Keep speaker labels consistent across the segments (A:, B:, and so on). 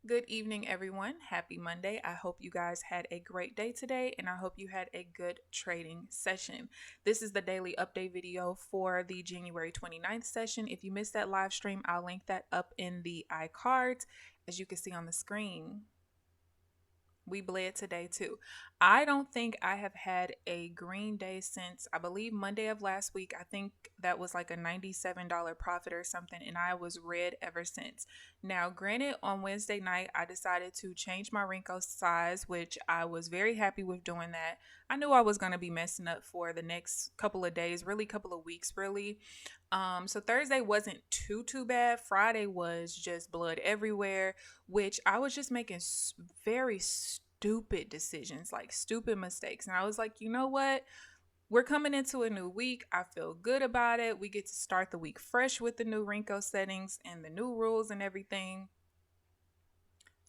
A: Good evening, everyone. Happy Monday. I hope you guys had a great day today, and I hope you had a good trading session. This is the daily update video for the January 29th session. If you missed that live stream, I'll link that up in the iCards, as you can see on the screen. We bled today too. I don't think I have had a green day since I believe Monday of last week. I think that was like a $97 profit or something, and I was red ever since. Now, granted, on Wednesday night, I decided to change my wrinkle size, which I was very happy with doing that. I knew I was going to be messing up for the next couple of days, really, couple of weeks, really. So Thursday wasn't too bad. Friday was just blood everywhere, which I was just making very stupid decisions, like stupid mistakes. And I was like, you know what? We're coming into a new week. I feel good about it. We get to start the week fresh with the new wrinkle settings and the new rules and everything.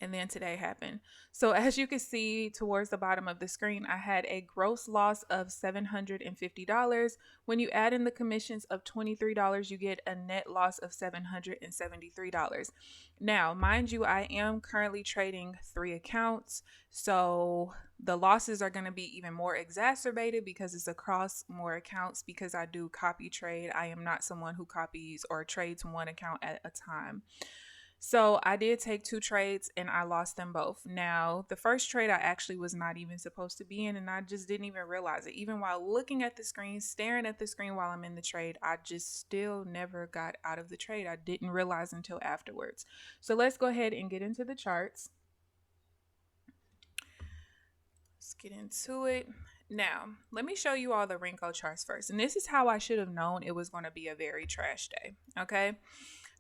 A: And then today happened. So as you can see towards the bottom of the screen, I had a gross loss of $750. When you add in the commissions of $23, you get a net loss of $773. Now, mind you, I am currently trading 3 accounts. So the losses are going to be even more exacerbated because it's across more accounts because I do copy trade. I am not someone who copies or trades one account at a time. So I did take 2 trades and I lost them both. Now, the first trade I actually was not even supposed to be in, and I just didn't even realize it. Even while looking at the screen, staring at the screen while I'm in the trade, I just still never got out of the trade. I didn't realize until afterwards. So let's go ahead and get into the charts. Let's get into it. Now, let me show you all the wrinkle charts first. And this is how I should have known it was going to be a very trash day. Okay.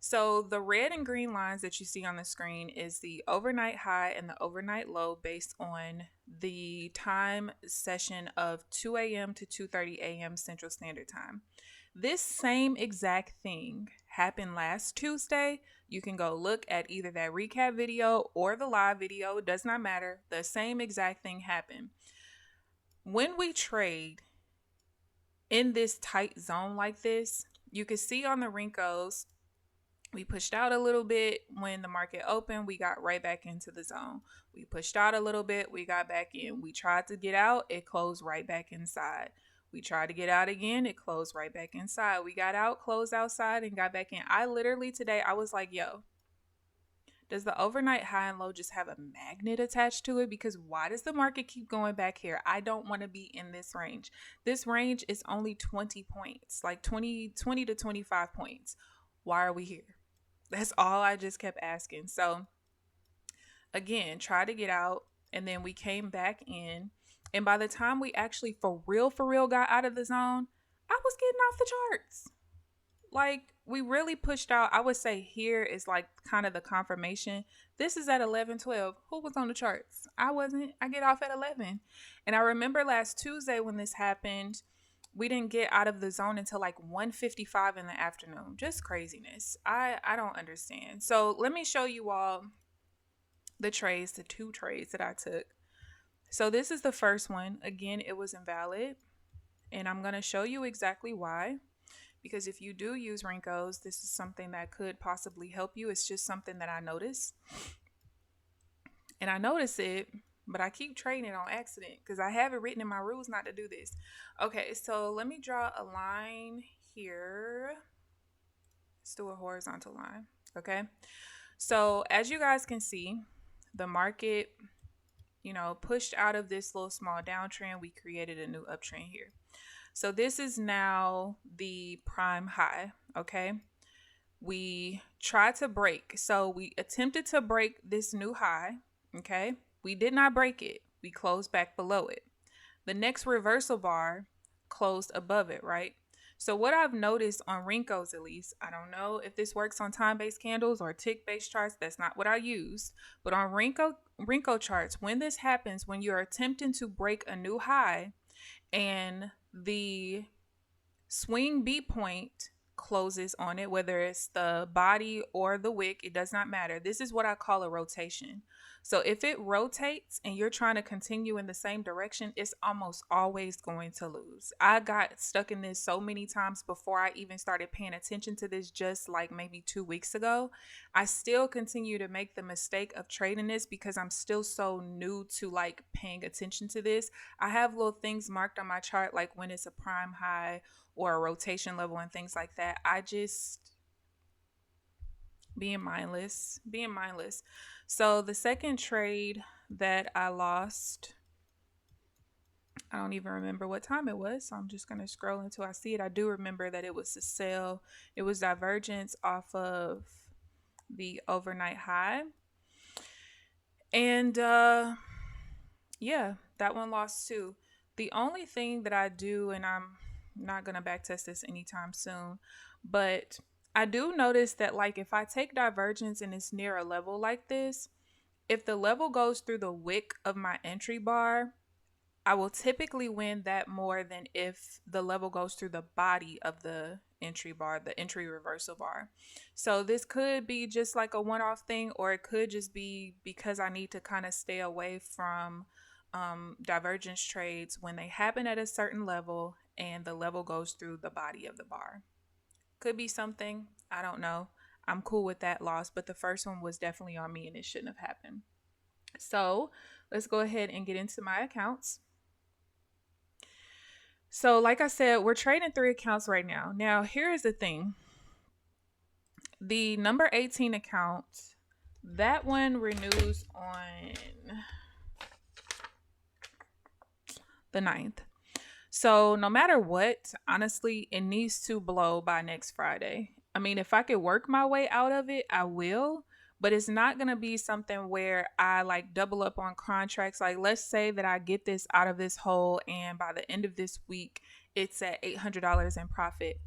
A: So the red and green lines that you see on the screen is the overnight high and the overnight low based on the time session of 2 a.m. to 2:30 a.m. Central Standard Time. This same exact thing happened last Tuesday. You can go look at either that recap video or the live video. It does not matter. The same exact thing happened. When we trade in this tight zone like this, you can see on the wrinkles, we pushed out a little bit when the market opened. We got right back into the zone. We pushed out a little bit. We got back in. We tried to get out. It closed right back inside. We tried to get out again. It closed right back inside. We got out, closed outside, and got back in. I literally today, I was like, yo, does the overnight high and low just have a magnet attached to it? Because why does the market keep going back here? I don't want to be in this range. This range is only 20 points, like 20 to 25 points. Why are we here? That's all I just kept asking. So again, try to get out, and then we came back in. And by the time we actually for real got out of the zone, I was getting off the charts. Like, we really pushed out. I would say here is like kind of the confirmation. This is at 11:12. Who was on the charts? I wasn't. I get off at 11. And I remember last Tuesday when this happened, we didn't get out of the zone until like 1:55 in the afternoon. Just craziness. I don't understand. So let me show you all the trades, the 2 trades that I took. So this is the first one. Again, it was invalid. And I'm going to show you exactly why. Because if you do use wrinkles, this is something that could possibly help you. It's just something that I noticed. And I notice it, but I keep trading it on accident because I have it written in my rules not to do this. Okay, so let me draw a line here. Let's do a horizontal line. Okay, so as you guys can see, the market, pushed out of this little small downtrend. We created a new uptrend here. So this is now the prime high. Okay, we tried to break. So we attempted to break this new high. Okay, we did not break it. We closed back below it. The next reversal bar closed above it, right? So what I've noticed on wrinkles, at least, I don't know if this works on time-based candles or tick-based charts. That's not what I used. But on wrinkle charts, when this happens, when you're attempting to break a new high and the swing B point closes on it, whether it's the body or the wick, it does not matter. This is what I call a rotation. So if it rotates and you're trying to continue in the same direction, it's almost always going to lose. I got stuck in this so many times before I even started paying attention to this, just like maybe 2 weeks ago. I still continue to make the mistake of trading this because I'm still so new to like paying attention to this. I have little things marked on my chart, like when it's a prime high or a rotation level and things like that. I just being mindless. So the second trade that I lost, I don't even remember what time it was. So I'm just going to scroll until I see it. I do remember that it was a sell. It was divergence off of the overnight high. And yeah, that one lost too. The only thing that I do, and I'm not going to backtest this anytime soon, but I do notice that like if I take divergence and it's near a level like this, if the level goes through the wick of my entry bar, I will typically win that more than if the level goes through the body of the entry bar, the entry reversal bar. So this could be just like a one-off thing, or it could just be because I need to kind of stay away from divergence trades when they happen at a certain level and the level goes through the body of the bar. Could be something, I don't know. I'm cool with that loss, but the first one was definitely on me and it shouldn't have happened. So let's go ahead and get into my accounts. So like I said, we're trading 3 accounts right now. Now, here's the thing. The number 18 account, that one renews on the 9th. So no matter what, honestly, it needs to blow by next Friday. I mean, if I could work my way out of it, I will. But it's not going to be something where I like double up on contracts. Like, let's say that I get this out of this hole and by the end of this week, it's at $800 in profit.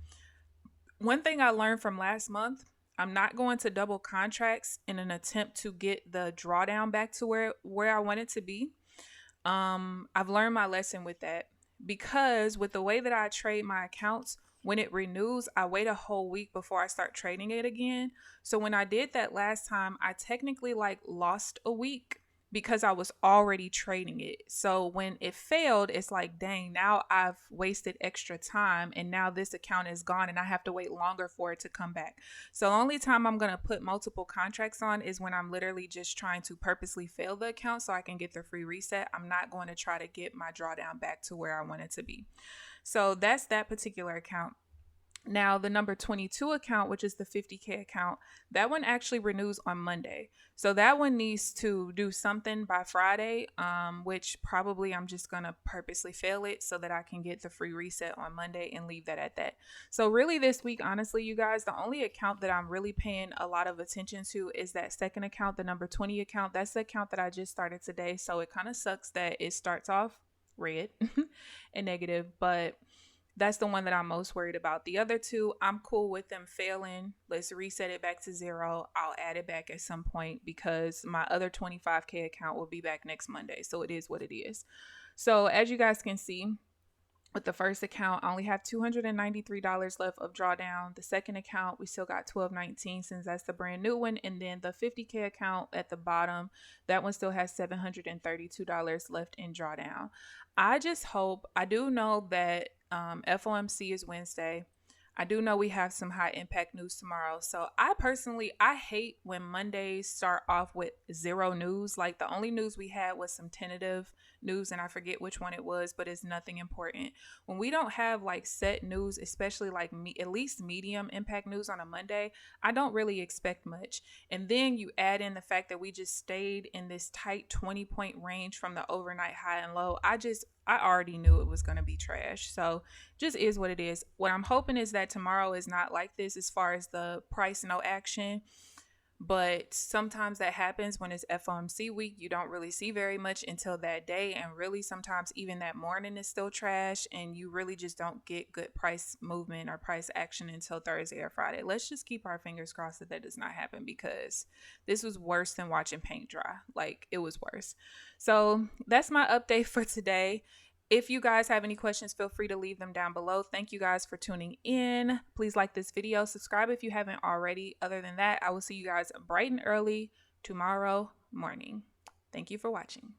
A: One thing I learned from last month, I'm not going to double contracts in an attempt to get the drawdown back to where I want it to be. I've learned my lesson with that because with the way that I trade my accounts, when it renews, I wait a whole week before I start trading it again. So when I did that last time, I technically like lost a week because I was already trading it. So when it failed, it's like, dang, now I've wasted extra time and now this account is gone and I have to wait longer for it to come back. So the only time I'm going to put multiple contracts on is when I'm literally just trying to purposely fail the account so I can get the free reset. I'm not going to try to get my drawdown back to where I want it to be. So that's that particular account. Now, the number 22 account, which is the 50K account, that one actually renews on Monday. So that one needs to do something by Friday, which probably I'm just going to purposely fail it so that I can get the free reset on Monday and leave that at that. So really this week, honestly, you guys, the only account that I'm really paying a lot of attention to is that second account, the number 20 account. That's the account that I just started today. So it kind of sucks that it starts off red and negative, but that's the one that I'm most worried about. The other two, I'm cool with them failing. Let's reset it back to 0. I'll add it back at some point because my other 25K account will be back next Monday. So it is what it is. So as you guys can see, with the first account, I only have $293 left of drawdown. The second account, we still got $12.19 since that's the brand new one. And then the 50K account at the bottom, that one still has $732 left in drawdown. I just hope, I do know that FOMC is Wednesday. I do know we have some high impact news tomorrow. So I hate when Mondays start off with zero news. Like the only news we had was some tentative news and I forget which one it was, but it's nothing important. When we don't have like set news, especially like at least medium impact news on a Monday, I don't really expect much. And then you add in the fact that we just stayed in this tight 20-point range from the overnight high and low. I already knew it was going to be trash. So just is what it is. What I'm hoping is that tomorrow is not like this as far as the price no action. But sometimes that happens when it's FOMC week. You don't really see very much until that day. And really sometimes even that morning is still trash. And you really just don't get good price movement or price action until Thursday or Friday. Let's just keep our fingers crossed that that does not happen because this was worse than watching paint dry. Like it was worse. So that's my update for today. If you guys have any questions, feel free to leave them down below. Thank you guys for tuning in. Please like this video, subscribe if you haven't already. Other than that, I will see you guys bright and early tomorrow morning. Thank you for watching.